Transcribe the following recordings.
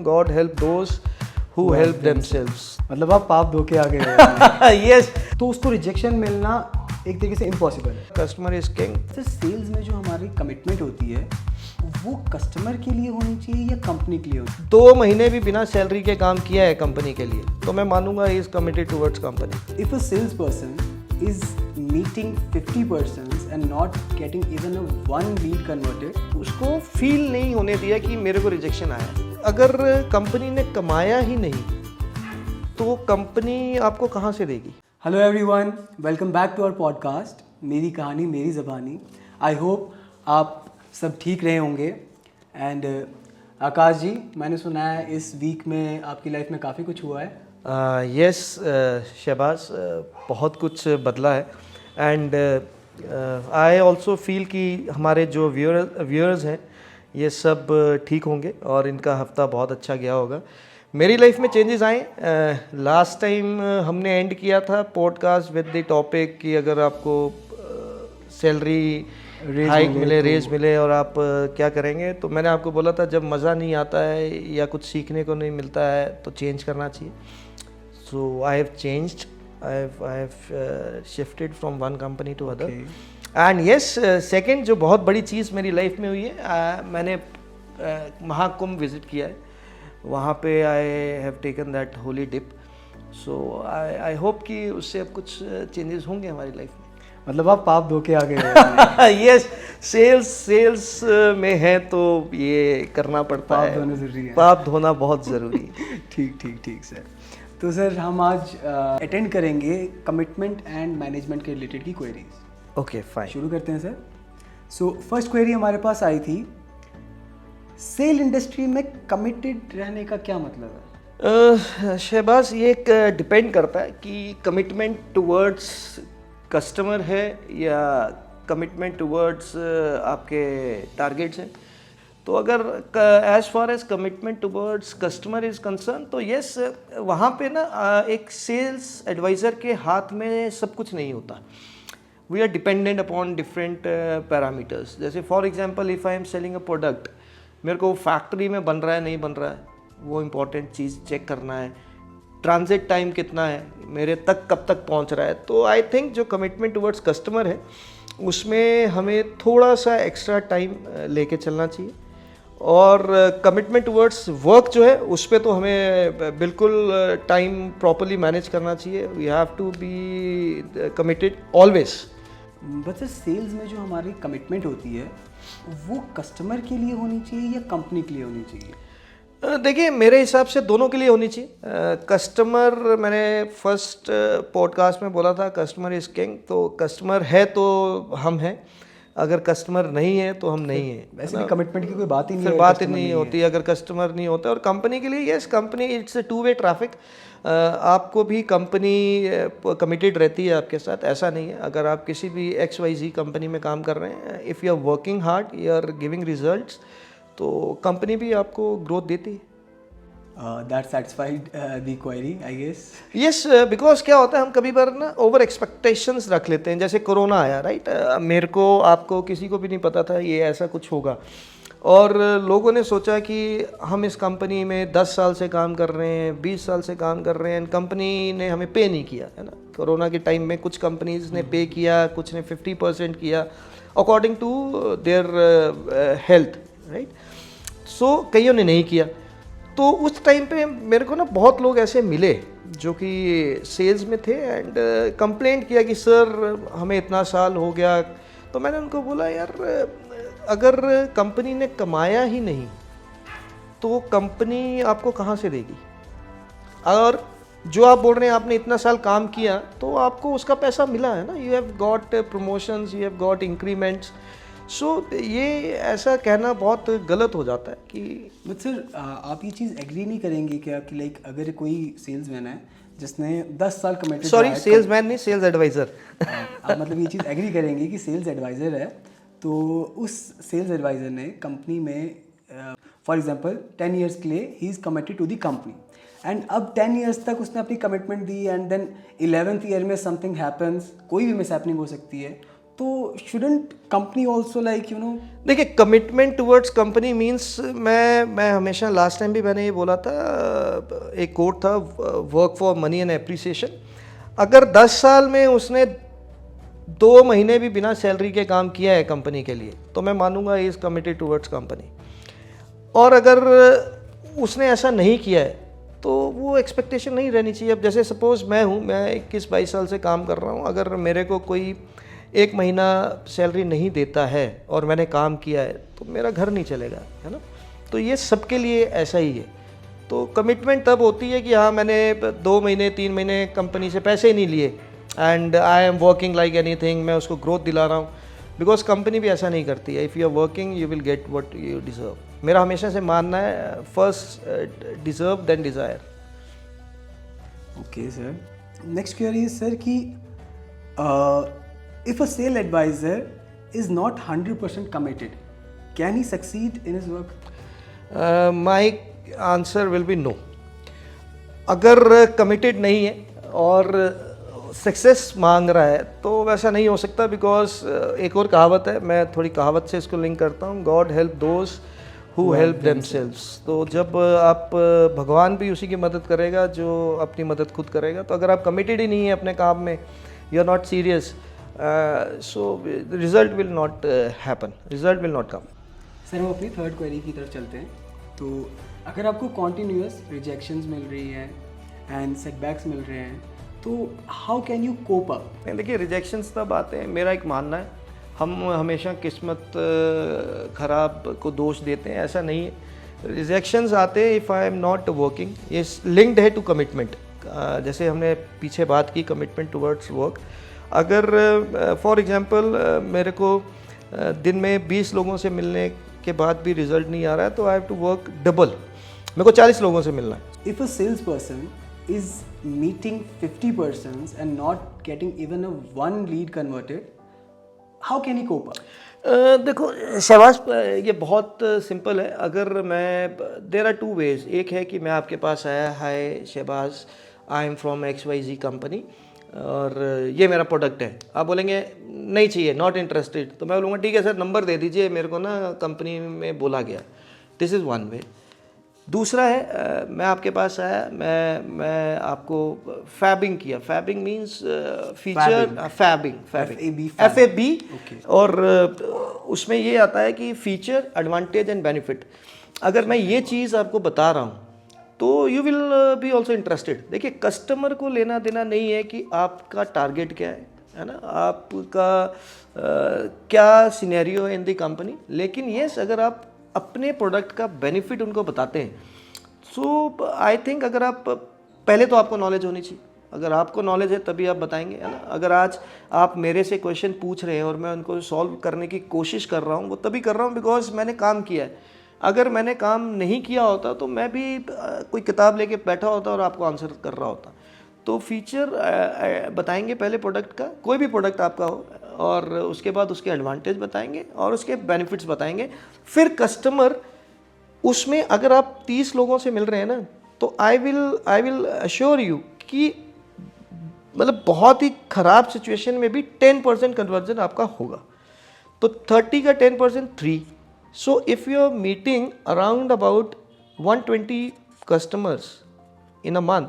God help those who help themselves. मतलब आप पाप धो के आ गए हो। Yes. तो उसको रिजेक्शन मिलना एक तरीके से इम्पॉसिबल है। Customer is king. Sir sales में जो हमारी कमिटमेंट होती है वो कस्टमर के लिए होनी चाहिए या कंपनी के लिए होनी चाहिए? 2 महीने भी बिना सैलरी के काम किया है कंपनी के लिए तो मैं मानूंगा he is committed towards company. If a salesperson is meeting 50 persons and not getting even a one lead converted, उसको फील नहीं होने दिया कि मेरे को रिजेक्शन आया है. अगर कंपनी ने कमाया ही नहीं तो कंपनी आपको कहाँ से देगी. Hello everyone, welcome back to our podcast मेरी कहानी मेरी ज़बानी. आई होप आप सब ठीक रहे होंगे. एंड आकाश जी, मैंने सुना है इस वीक में आपकी लाइफ में काफ़ी कुछ हुआ है. यस शहबाज, बहुत कुछ बदला है. एंड आई ऑल्सो फील कि हमारे जो व्यूअर्स हैं ये सब ठीक होंगे और इनका हफ्ता बहुत अच्छा गया होगा. मेरी लाइफ में चेंजेस आए. लास्ट टाइम हमने एंड किया था पॉडकास्ट विद द टॉपिक कि अगर आपको सैलरी हाइक मिले, रेज मिले और आप क्या करेंगे. तो मैंने आपको बोला था जब मज़ा नहीं आता है या कुछ सीखने को नहीं मिलता है तो चेंज करना चाहिए. So I have changed. I have shifted from one company to other. And yes, second जो बहुत बड़ी चीज़ मेरी लाइफ में हुई है, मैंने महाकुंभ विजिट किया है. वहाँ पे I have taken that holy dip. So I hope कि उससे अब कुछ चेंजेस होंगे हमारी लाइफ में. मतलब आप पाप धो के आ गए हो. यस, सेल्स में है तो ये करना पड़ता है. पाप धोना ज़रूरी है. पाप धोना बहुत ज़रूरी है. ठीक सर. तो सर हम आज अटेंड करेंगे कमिटमेंट एंड मैनेजमेंट के रिलेटेड की क्वेरीज. ओके फाइन, शुरू करते हैं सर. सो फर्स्ट क्वेरी हमारे पास आई थी, सेल इंडस्ट्री में कमिटेड रहने का क्या मतलब है? शहबाज, ये एक डिपेंड करता है कि कमिटमेंट टुवर्ड्स कस्टमर है या कमिटमेंट टुवर्ड्स आपके टारगेट्स हैं. तो अगर as far as commitment towards customer is concern तो येस, वहाँ पे ना एक सेल्स एडवाइज़र के हाथ में सब कुछ नहीं होता. We are dependent upon different parameters. जैसे for example if I am selling a product, मेरे को फैक्ट्री में बन रहा है नहीं बन रहा है वो इम्पॉर्टेंट चीज़ चेक करना है. ट्रांजिट टाइम कितना है, मेरे तक कब तक पहुँच रहा है. तो आई थिंक जो कमिटमेंट टुवर्ड्स कस्टमर है उसमें हमें थोड़ा सा एक्स्ट्रा टाइम लेके चलना चाहिए. और कमिटमेंट टुवर्ड्स वर्क जो है उस पर तो हमें बिल्कुल टाइम प्रॉपरली मैनेज करना चाहिए. We have to be committed always. But sir sales में जो हमारी कमिटमेंट होती है वो कस्टमर के लिए होनी चाहिए या कंपनी के लिए होनी चाहिए? देखिए, मेरे हिसाब से दोनों के लिए होनी चाहिए. कस्टमर, मैंने फर्स्ट पॉडकास्ट में बोला था कस्टमर इज़ किंग. तो कस्टमर है तो हम हैं, अगर कस्टमर नहीं है तो हम नहीं हैं. वैसे भी कमिटमेंट की कोई बात ही नहीं फिर है, बात ही नहीं होती अगर कस्टमर नहीं होता. और कंपनी के लिए yes, company it's a 2 way traffic. आपको भी कंपनी कमिटेड रहती है आपके साथ, ऐसा नहीं है. अगर आप किसी भी XYZ कंपनी में काम कर रहे हैं, if you are working hard, you are giving results, तो कंपनी भी आपको ग्रोथ देती है. That satisfied the query I guess. Yes, because क्या होता है हम कभी बार ना ओवर एक्सपेक्टेशंस रख लेते हैं. जैसे कोरोना आया, राइट. मेरे को, आपको, किसी को भी नहीं पता था ये ऐसा कुछ होगा. और लोगों ने सोचा कि हम इस कंपनी में 10 साल से काम कर रहे हैं, 20 साल से काम कर रहे हैं, कंपनी ने हमें पे नहीं किया है ना. कोरोना के टाइम में कुछ कंपनीज ने पे किया, कुछ ने 50% किया according to their health, right. So कईयों ने नहीं किया. तो उस टाइम पे मेरे को ना बहुत लोग ऐसे मिले जो कि सेल्स में थे एंड कंप्लेंट किया कि सर हमें इतना साल हो गया. तो मैंने उनको बोला यार, अगर कंपनी ने कमाया ही नहीं तो कंपनी आपको कहाँ से देगी. और जो आप बोल रहे हैं आपने इतना साल काम किया तो आपको उसका पैसा मिला है ना. You have got promotions, you have got increments. So ये ऐसा कहना बहुत गलत हो जाता है कि. बट सर आप ये चीज़ एग्री नहीं करेंगे क्या कि लाइक अगर कोई सेल्समैन है जिसने 10 साल कमिटेड, सॉरी सेल्समैन नहीं, सेल्स एडवाइज़र. आप मतलब ये चीज़ एग्री करेंगे कि सेल्स एडवाइज़र है तो उस सेल्स एडवाइज़र ने कंपनी में फॉर एग्जांपल 10 इयर्स के लिए he is committed to the company and अब 10 इयर्स तक उसने अपनी कमिटमेंट दी एंड देन 11th ईयर में समथिंग हैपन्स, कोई भी मिसहैपनिंग हो सकती है, तो शुडंट कंपनी ऑल्सो लाइक देखिए, कमिटमेंट टुवर्ड्स कंपनी मीन्स मैं हमेशा लास्ट टाइम भी मैंने ये बोला था, एक कोट था, work for money and appreciation. अगर 10 साल में उसने 2 महीने भी बिना सैलरी के काम किया है कंपनी के लिए, तो मैं मानूंगा ही इज़ कमिटेड टुवर्ड्स कंपनी। और अगर उसने ऐसा नहीं किया है तो वो एक्सपेक्टेशन नहीं रहनी चाहिए। अब जैसे सपोज़ मैं 21-22 साल से काम कर रहा हूँ, अगर मेरे को कोई 1 महीना सैलरी नहीं देता है और मैंने काम किया है तो मेरा घर नहीं चलेगा, है ना। तो ये सबके लिए ऐसा ही है। तो कमिटमेंट तब होती है कि हाँ, मैंने 2 महीने 3 महीने कंपनी से पैसे नहीं लिए and I am working like anything, मैं उसको ग्रोथ दिला रहा हूँ। बिकॉज कंपनी भी ऐसा नहीं करती है। If you are working you will get what you deserve. मेरा हमेशा से मानना है, first deserve then desire. Okay sir, next query is sir कि if a sales advisor is not 100% committed, can he succeed in his work? My answer will be no. अगर committed नहीं है और सक्सेस मांग रहा है तो वैसा नहीं हो सकता। बिकॉज एक और कहावत है, मैं थोड़ी कहावत से इसको लिंक करता हूँ, God help those who help themselves. तो जब आप, भगवान भी उसी की मदद करेगा जो अपनी मदद खुद करेगा। तो अगर आप कमिटेड ही नहीं है अपने काम में, you are not serious, so result will not happen, result will not come. Sir हम अपनी थर्ड क्वेरी की तरफ चलते हैं। तो अगर आपको कॉन्टीन्यूअस रिजेक्शंस मिल रही हैं एंड सेटबैक्स मिल रहे हैं, तो how can you cope up? देखिए, रिजेक्शंस तब आते हैं, मेरा एक मानना है, हम हमेशा किस्मत ख़राब को दोष देते हैं, ऐसा नहीं है। रिजेक्शंस आते हैं if I am not working, ये लिंक्ड है टू कमिटमेंट। जैसे हमने पीछे बात की कमिटमेंट टुवर्ड्स वर्क। अगर फॉर एग्जांपल मेरे को दिन में 20 लोगों से मिलने के बाद भी रिजल्ट नहीं आ रहा है, तो I have to work double, मेरे को 40 लोगों से मिलना है। If a sales person is meeting 50 persons and not getting even a one lead converted, how can he cope up? देखो शहबाज, ये बहुत सिंपल है। अगर मैं, देर आर 2 ways। एक है कि मैं आपके पास आया, hi Shahbaz, I am from XYZ company और ये मेरा प्रोडक्ट है। आप बोलेंगे नहीं चाहिए, नॉट इंटरेस्टेड, तो मैं बोलूँगा ठीक है सर, नंबर दे दीजिए, मेरे को ना कंपनी में बोला गया। This is one way. दूसरा है, मैं आपके पास आया, मैं आपको फैबिंग किया। फैबिंग मीन्स फीचर, फैबिंग FAB। और उसमें ये आता है कि फीचर, एडवांटेज एंड बेनिफिट। अगर मैं ये चीज़ आपको बता रहा हूँ तो you will be also interested. देखिए, कस्टमर को लेना देना नहीं है कि आपका टारगेट क्या है ना, आपका क्या सिनेरियो है इन दी कंपनी। लेकिन येस, अगर आप अपने प्रोडक्ट का बेनिफिट उनको बताते हैं, सो आई थिंक अगर आप, पहले तो आपको नॉलेज होनी चाहिए। अगर आपको नॉलेज है तभी आप बताएंगे, है ना। अगर आज आप मेरे से क्वेश्चन पूछ रहे हैं और मैं उनको सॉल्व करने की कोशिश कर रहा हूँ, वो तभी कर रहा हूँ बिकॉज मैंने काम किया है। अगर मैंने काम नहीं किया होता तो मैं भी कोई किताब लेके बैठा होता और आपको आंसर कर रहा होता। तो फीचर बताएंगे पहले प्रोडक्ट का, कोई भी प्रोडक्ट आपका हो, और उसके बाद उसके एडवांटेज बताएंगे और उसके बेनिफिट्स बताएंगे। फिर कस्टमर उसमें, अगर आप 30 लोगों से मिल रहे हैं ना, तो आई विल अश्योर यू कि मतलब बहुत ही ख़राब सिचुएशन में भी 10% कन्वर्जन आपका होगा। तो 30 का 10% 3। So if you are meeting around about 120 customers in a month,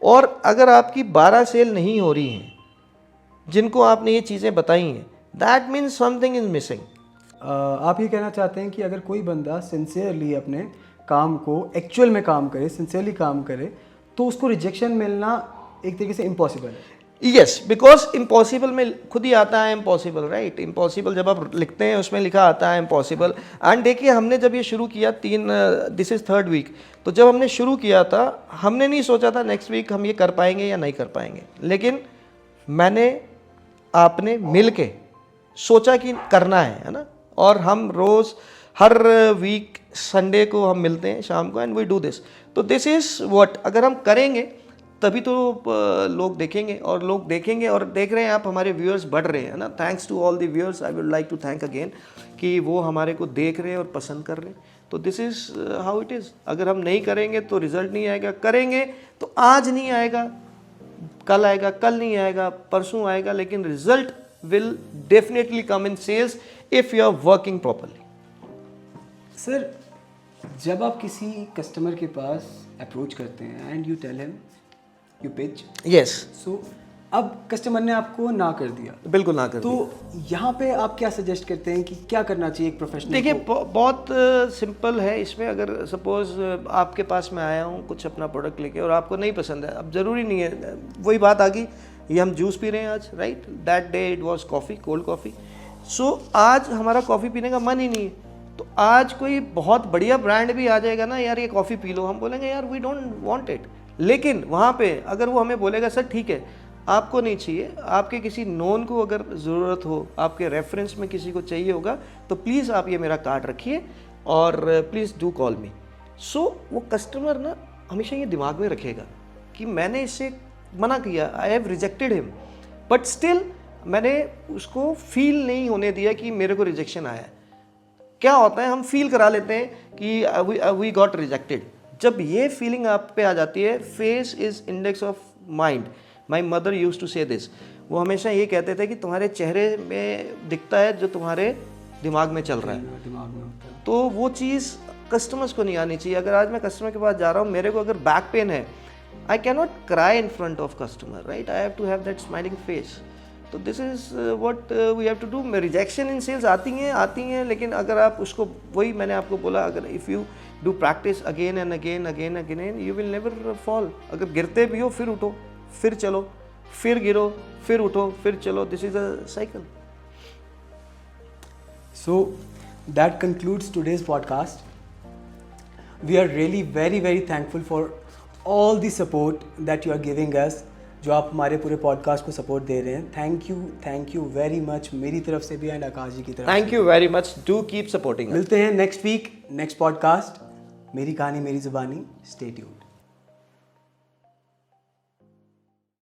और अगर आपकी 12 सेल नहीं हो रही हैं जिनको आपने ये चीज़ें बताई हैं, that means something is missing. आप ये कहना चाहते हैं कि अगर कोई बंदा सिंसियरली अपने काम को एक्चुअल में काम करे, सिंसियरली काम करे, तो उसको रिजेक्शन मिलना एक तरीके से इम्पॉसिबल है? यस, बिकॉज इम्पॉसिबल में खुद ही आता है इम्पॉसिबल, राइट। इम्पॉसिबल जब आप लिखते हैं उसमें लिखा आता है इम्पॉसिबल। एंड देखिए, हमने जब ये शुरू किया, दिस इज़ 3rd वीक, तो जब हमने शुरू किया था हमने नहीं सोचा था नेक्स्ट वीक हम ये कर पाएंगे या नहीं कर पाएंगे। लेकिन मैंने, आपने मिल के सोचा कि करना है ना। और हम रोज़, हर वीक संडे को हम मिलते हैं शाम को, एंड वी डू दिस। तो दिस इज़ व्हाट, अगर हम करेंगे तभी तो लोग देखेंगे, और लोग देखेंगे और देख रहे हैं आप, हमारे व्यूअर्स बढ़ रहे हैं ना। Thanks to all the viewers, I would like to thank again कि वो हमारे को देख रहे हैं और पसंद कर रहे हैं। तो this is how it is. अगर हम नहीं करेंगे तो रिजल्ट नहीं आएगा, करेंगे तो आज नहीं आएगा, कल आएगा, कल नहीं आएगा, परसों आएगा, लेकिन result will definitely come in sales if you are working properly. Sir, जब आप किसी कस्टमर के पास अप्रोच करते हैं and you tell him, you pitch, Yes, so अब कस्टमर ने आपको ना कर दिया, बिल्कुल ना कर तो यहाँ पे आप क्या सजेस्ट करते हैं कि क्या करना चाहिए एक प्रोफेशनल? देखिए बहुत सिंपल है इसमें। अगर सपोज आपके पास मैं आया हूँ कुछ अपना प्रोडक्ट लेके और आपको नहीं पसंद है, अब ज़रूरी नहीं है, वही बात आ गई, ये हम जूस पी रहे हैं आज, right, that day it was coffee, cold coffee, so आज हमारा कॉफ़ी पीने का मन ही नहीं है, तो आज कोई बहुत बढ़िया ब्रांड भी आ जाएगा ना, यार ये कॉफ़ी पी लो, हम बोलेंगे यार वी डोंट वांट इट। लेकिन वहाँ पे अगर वो हमें बोलेगा सर ठीक है आपको नहीं चाहिए, आपके किसी नोन को अगर ज़रूरत हो, आपके रेफरेंस में किसी को चाहिए होगा, तो प्लीज़ आप ये मेरा कार्ड रखिए और प्लीज़ डू कॉल मी। सो वो कस्टमर ना हमेशा ये दिमाग में रखेगा कि मैंने इससे मना किया, I have rejected him, but still मैंने उसको फील नहीं होने दिया कि मेरे को रिजेक्शन आया है। क्या होता है, हम फील करा लेते हैं कि वी गॉट रिजेक्टेड। जब ये फीलिंग आप पे आ जाती है, face is index of mind, my mother use to say this, वो हमेशा ये कहते थे कि तुम्हारे चेहरे में दिखता है जो तुम्हारे दिमाग में चल रहा है, दिमाग में होता है। तो वो चीज़ कस्टमर्स को नहीं आनी चाहिए। अगर आज मैं कस्टमर के पास जा रहा हूँ, मेरे को अगर बैक पेन है, I can not cry in front of customer, right, I have to have that smiling face. तो this is what we have to do. Rejection in sales आती हैं, लेकिन अगर आप उसको, वही मैंने आपको बोला, अगर if you do practice again and again you will never fall. अगर गिरते भी हो फिर उठो, फिर चलो, फिर गिरो, फिर उठो, फिर चलो, this is a cycle. So that concludes today's podcast. We are really very thankful for all the support that you are giving us. जो आप हमारे पूरे पॉडकास्ट को सपोर्ट दे रहे हैं, थैंक यू वेरी मच मेरी तरफ से भी एंड आकाश जी की तरफ से। Thank you very much, do keep supporting. मिलते हैं नेक्स्ट वीक, नेक्स्ट पॉडकास्ट, मेरी कहानी मेरी ज़ुबानी। Stay tuned.